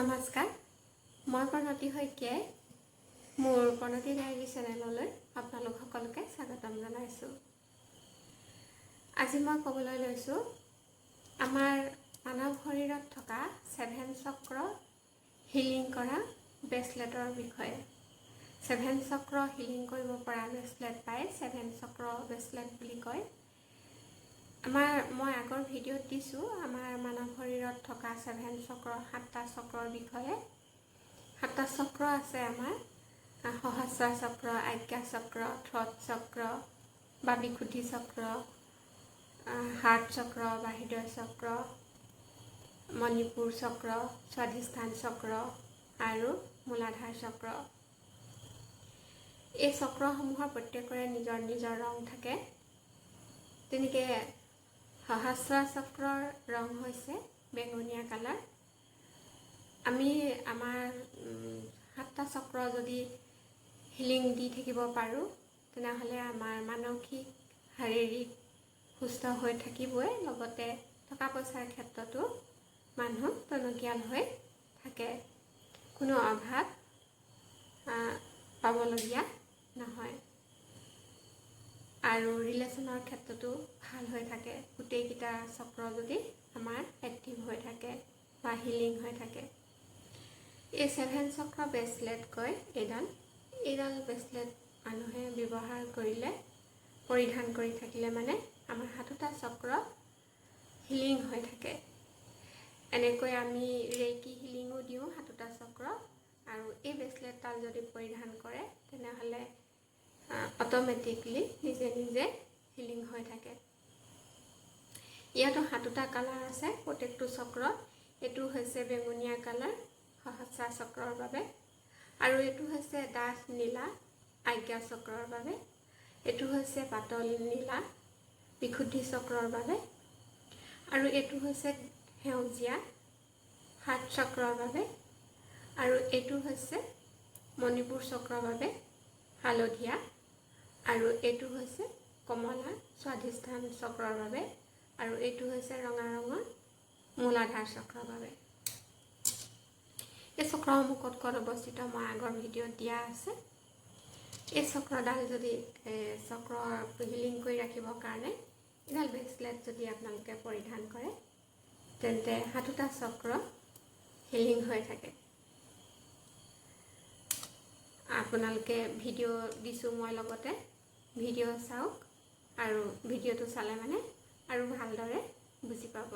নমস্কাৰ, মই প্ৰণতি শইকীয়াই মোৰ প্ৰণতি ডায়েৰী চেনেললৈ আপোনালোক সকলোকে স্বাগতম জনাইছোঁ। আজি মই ক'বলৈ লৈছোঁ আমাৰ মানৱ শৰীৰত থকা 7 চক্ৰ হিলিং কৰা ব্ৰেচলেটৰ বিষয়ে। 7 চক্ৰ হিলিং কৰিব পৰা ব্ৰেচলেট পায়, 7 চক্ৰ ব্ৰেচলেট বুলি কয়। মই আগৰ ভিডিঅ'ত দিছোঁ আমাৰ মানৱ শৰীৰত থকা 7 চক্ৰ 7টা চক্ৰৰ বিষয়ে। 7টা চক্ৰ আছে আমাৰ সহস্ৰ চক্ৰ, আজ্ঞা চক্ৰ, থ্ৰট চক্ৰ বা বিশুদ্ধি চক্ৰ, হাৰ্ট চক্ৰ বা হৃদয় চক্ৰ, মণিপুৰ চক্ৰ, স্বাধিষ্ঠান চক্ৰ আৰু মূলাধাৰ চক্ৰ। এই চক্ৰসমূহৰ প্ৰত্যেকৰে নিজৰ নিজৰ ৰং থাকে। তেনেকৈ সহস্ৰ চক্ৰৰ ৰং হৈছে বেঙুনীয়া কালাৰ। আমি আমাৰ 7টা চক্ৰ যদি হিলিং দি থাকিব পাৰোঁ, তেনেহ'লে আমাৰ মানসিক শাৰীৰিক সুস্থ হৈ থাকিবই, লগতে টকা পইচাৰ ক্ষেত্ৰতো মানুহ টনকিয়াল হৈ থাকে, কোনো অভাৱ পাবলগীয়া নহয় আৰু ৰিলেশ্যনৰ ক্ষেত্ৰতো ভাল হৈ থাকে। গোটেইকেইটা চক্ৰ যদি আমাৰ এক্টিভ হৈ থাকে বা হিলিং হৈ থাকে। এই 7 চক্ৰ ব্ৰেচলেট কয় এইডাল ব্ৰেচলেট মানুহে ব্যৱহাৰ কৰিলে, পৰিধান কৰি থাকিলে মানে আমাৰ 7টা চক্ৰ হিলিং হৈ থাকে। এনেকৈ আমি ৰেইকি হিলিঙো দিওঁ 7টা চক্ৰ, আৰু এই ব্ৰেচলেটডাল যদি পৰিধান কৰে তেনেহ'লে অট'মেটিকলি নিজে নিজে হিলিং হৈ থাকে। ইয়াতো 7টা কালাৰ আছে প্ৰত্যেকটো চক্ৰত। এইটো হৈছে বেঙুনীয়া কালাৰ সহস্ৰ চক্ৰৰ বাবে, আৰু এইটো হৈছে ডাঠ নীলা আজ্ঞা চক্ৰৰ বাবে, এইটো হৈছে পাতল নীলা বিশুদ্ধি চক্ৰৰ বাবে, আৰু এইটো হৈছে সেউজীয়া হাৰ্ট চক্ৰৰ বাবে, আৰু এইটো হৈছে মণিপুৰ চক্ৰৰ বাবে হালধীয়া, আৰু এইটো হৈছে কমলা স্বাধিষ্ঠান চক্ৰৰ বাবে, আৰু এইটো হৈছে ৰঙা ৰঙৰ মূলাধাৰ চক্ৰৰ বাবে। এই চক্ৰসমূহ ক'ত ক'ত অৱস্থিত মই আগৰ ভিডিঅ'ত দিয়া আছে। এই চক্ৰডাল যদি চক্ৰ হিলিং কৰি ৰাখিবৰ কাৰণে এডাল ব্ৰেচলেট যদি আপোনালোকে পৰিধান কৰে, তেন্তে 7টা চক্ৰ হিলিং হৈ থাকে। আপোনালোকে ভিডিঅ' দিছোঁ মই, লগতে ভিডিঅ' চাওক, আৰু ভিডিঅ'টো চালে মানে আৰু ভালদৰে বুজি পাব।